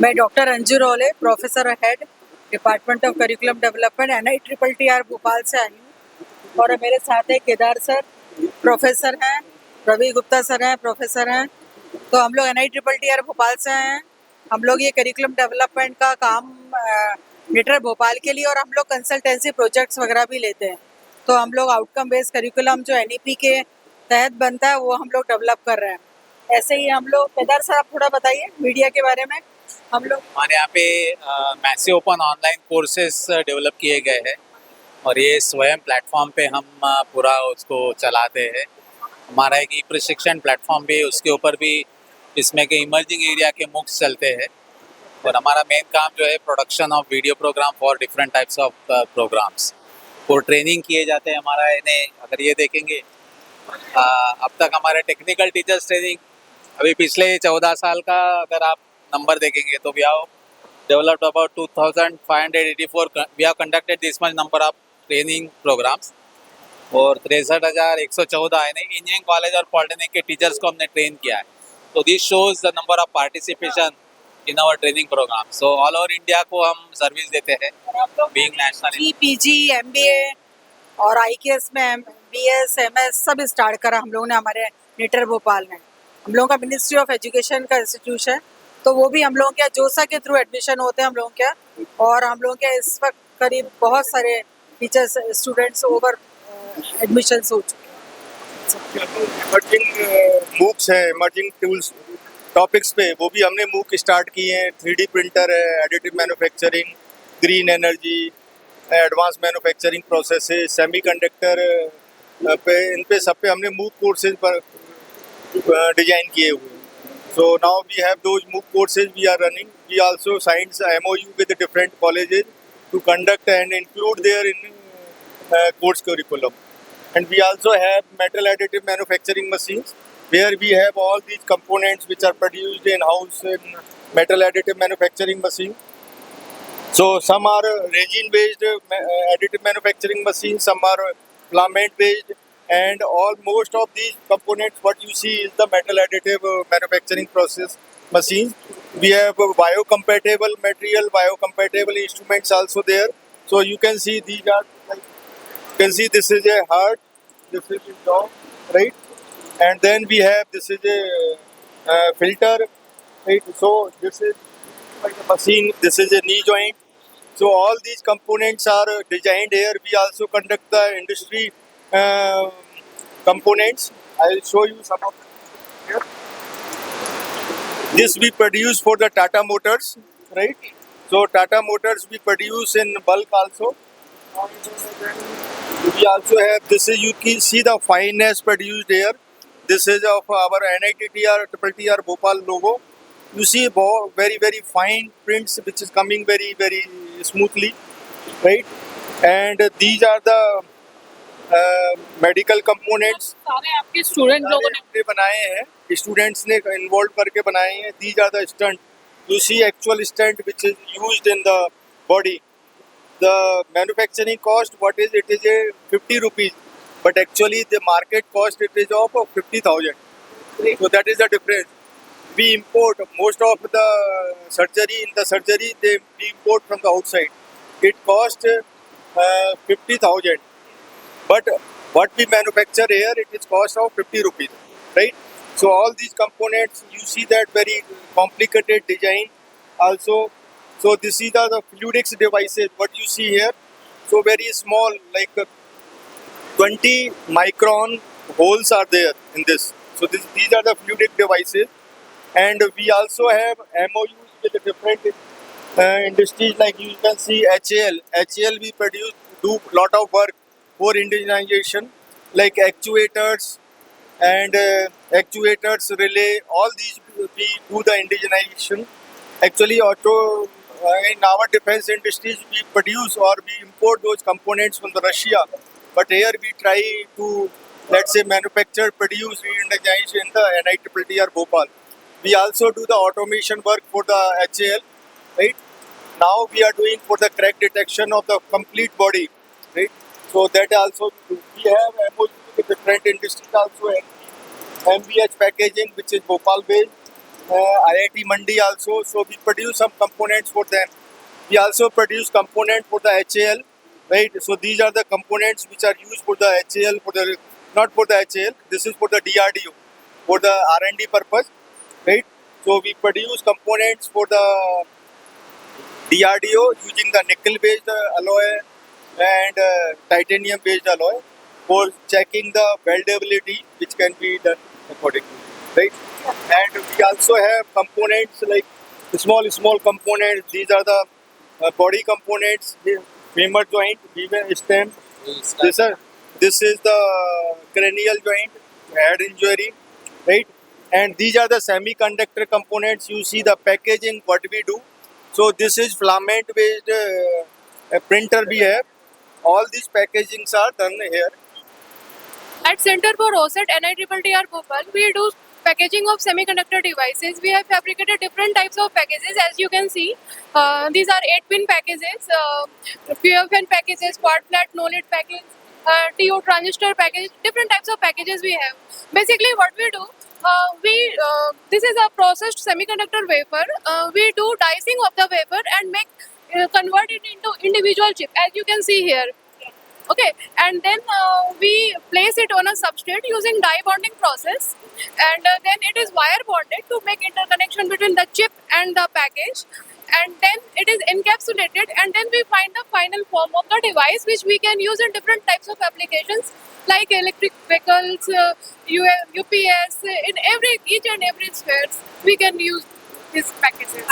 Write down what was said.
मैं doctor Anju role, professor head department of curriculum development NITTR Bhopal से आई हूँ। और मेरे साथ है केदार सर, प्रोफेसर हैं, रवि गुप्ता सर हैं, प्रोफेसर हैं। तो हम लोग NITTR भोपाल से हैं। हम लोग ये करिकुलम डेवलपमेंट का काम निटर भोपाल के लिए, और हम लोग कंसल्टेंसी प्रोजेक्ट्स वगैरह भी लेते हैं। तो हम लोग आउटकम बेस्ड करिकुलम जो NEP के तहत बनता है वो हम लोग डेवलप कर रहे हैं। ऐसे ही हम लोग, केदार सर आप थोड़ा बताइए मीडिया के बारे में। हम लोग हमारे यहाँ पे massive open online courses develop किए गए हैं और ये स्वयं प्लेटफॉर्म पे हम पूरा उसको चलाते हैं। हमारा एक ई प्रशिक्षण प्लेटफॉर्म भी, उसके ऊपर भी इसमें के इमर्जिंग एरिया के मूक्स चलते हैं। और हमारा मेन काम जो है production of video program for different types of programs और ट्रेनिंग किए जाते हैं। हमारा इन्हें अगर ये देखेंगे अब तक हमारे टेक्निकल टीचर्स ट्रेनिंग अभी पिछले 14 साल का अगर आप नंबर देखेंगे तो we have developed about 2,584 we have conducted this much number of training programs और 63,114 है इंजीनियरिंग कॉलेज और पॉलिटेक्निक के टीचर्स को हमने ट्रेन किया है। तो this shows the number of participation in our training program. So all over India को हम सर्विस देते हैं बीइंग नेशनल। PG MBA और IKS में BS MS सब स्टार्ट करा हम लोगों ने हमारे निटर भोपाल में। हम लोगों का मिनिस्ट्री ऑफ एजुकेशन का इंस्टीट्यूशन है, तो वो भी हम लोगों के जोसा के थ्रू एडमिशन होते हैं हम लोगों के। और हम लोगों के इस वक्त करीब बहुत सारे टीचर्स स्टूडेंट्स ओवर एडमिशन हो चुके हैं। इमर्जिंग मूक्स है, इमर्जिंग टूल्स टॉपिक्स पे वो भी हमने मूक स्टार्ट किए हैं। 3D प्रिंटर है, additive manufacturing, green energy, advance manufacturing processes, semiconductor पे, इन पे सब पे हमने मूक कोर्सेज पर डिजाइन किए हुए हैं। So now we have those MOOC courses we are running. We also signed MOU with the different colleges to conduct and include there in course curriculum. And we also have metal additive manufacturing machines where we have all these components which are produced in house in metal additive manufacturing machine. So some are resin based additive manufacturing machines, some are filament based, and most of these components what you see is the metal additive manufacturing process machines. We have biocompatible material, biocompatible instruments also there. So you can see these are like, you can see this is a heart, this is a jaw, right? And then we have this is a filter, right? So this is like a machine, this is a knee joint. So all these components are designed here. We also conduct the industry components. I will show you some of them here. This we produce for the Tata Motors, right? So Tata Motors we produce in bulk also. We also have, this is, you can see the fineness produced here. This is of our NITTR Bhopal logo. You see very fine prints which is coming very smoothly, right? And these are the medical components सारे आपके student लोगों ने बनाए हैं, students ने involve करके बनाए हैं। These are the stent, you see actual stent which is used in the body. The manufacturing cost what is, it is a 50 rupees, but actually the market cost it is of 50,000. So that is the difference. We import most of the surgery, in the surgery we import from the outside. It cost 50,000. But what we manufacture here, it is cost of 50 rupees, right? So all these components, you see that very complicated design also. So this is the fluidics devices, what you see here. So very small, like 20 micron holes are there in this. So these are the fluidic devices. And we also have MOUs with different industries, like you can see HAL. HAL we produce, do lot of work for indigenization, like actuators and actuators, relay, all these we do the indigenization. Actually in our defense industries we produce or we import those components from the Russia, but here we try to, let's say, manufacture, produce, re-indigenize in the NITTR Bhopal. We also do the automation work for the HAL, right? Now we are doing for the crack detection of the complete body, right? So that also we have MOU with different industries also. MBH packaging, which is Bhopal based. IIT Mandi also. So we produce some components for them. We also produce component for the HAL, right? So these are the components which are used for the HAL, for the not for the HAL. This is for the DRDO, for the R&D purpose, right? So we produce components for the DRDO using the nickel-based alloy and titanium-based alloy for checking the weldability, which can be done accordingly, right? And we also have components like small components. These are the body components, the femur joint, femur stem. This is the cranial joint, head injury, right? And these are the semiconductor components. You see the packaging, what we do. So this is filament based printer we have. All these packagings are done here. At Center for OSAT NITTR Bhopal, we do packaging of semiconductor devices. We have fabricated different types of packages. As you can see, these are 8-pin packages, PFN packages, quad flat, no lid package, TO transistor package, different types of packages we have. Basically, what we do, this is a processed semiconductor wafer. We do dicing of the wafer and convert it into individual chip, as you can see here. Okay, and then we place it on a substrate using die bonding process, and then it is wire bonded to make interconnection between the chip and the package, and then it is encapsulated, and then we find the final form of the device, which we can use in different types of applications like electric vehicles, UPS, in each and every spheres we can use these packages.